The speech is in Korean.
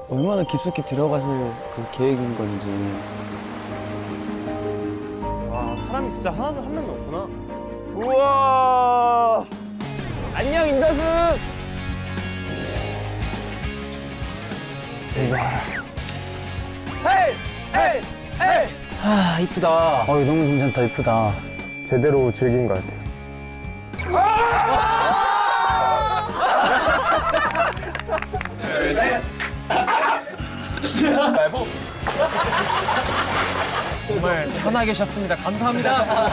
얼마나 깊숙이 들어가실 그 계획인 건지. 와, 사람이 진짜 하나도 한 명도 없구나. 우와. 안녕, 임다숙. 헤이! 헤이! 헤이! 아, 이쁘다. 너무 괜찮다, 이쁘다. 제대로 즐긴 것 같아요. 정말 편하게 쉬었습니다. 감사합니다.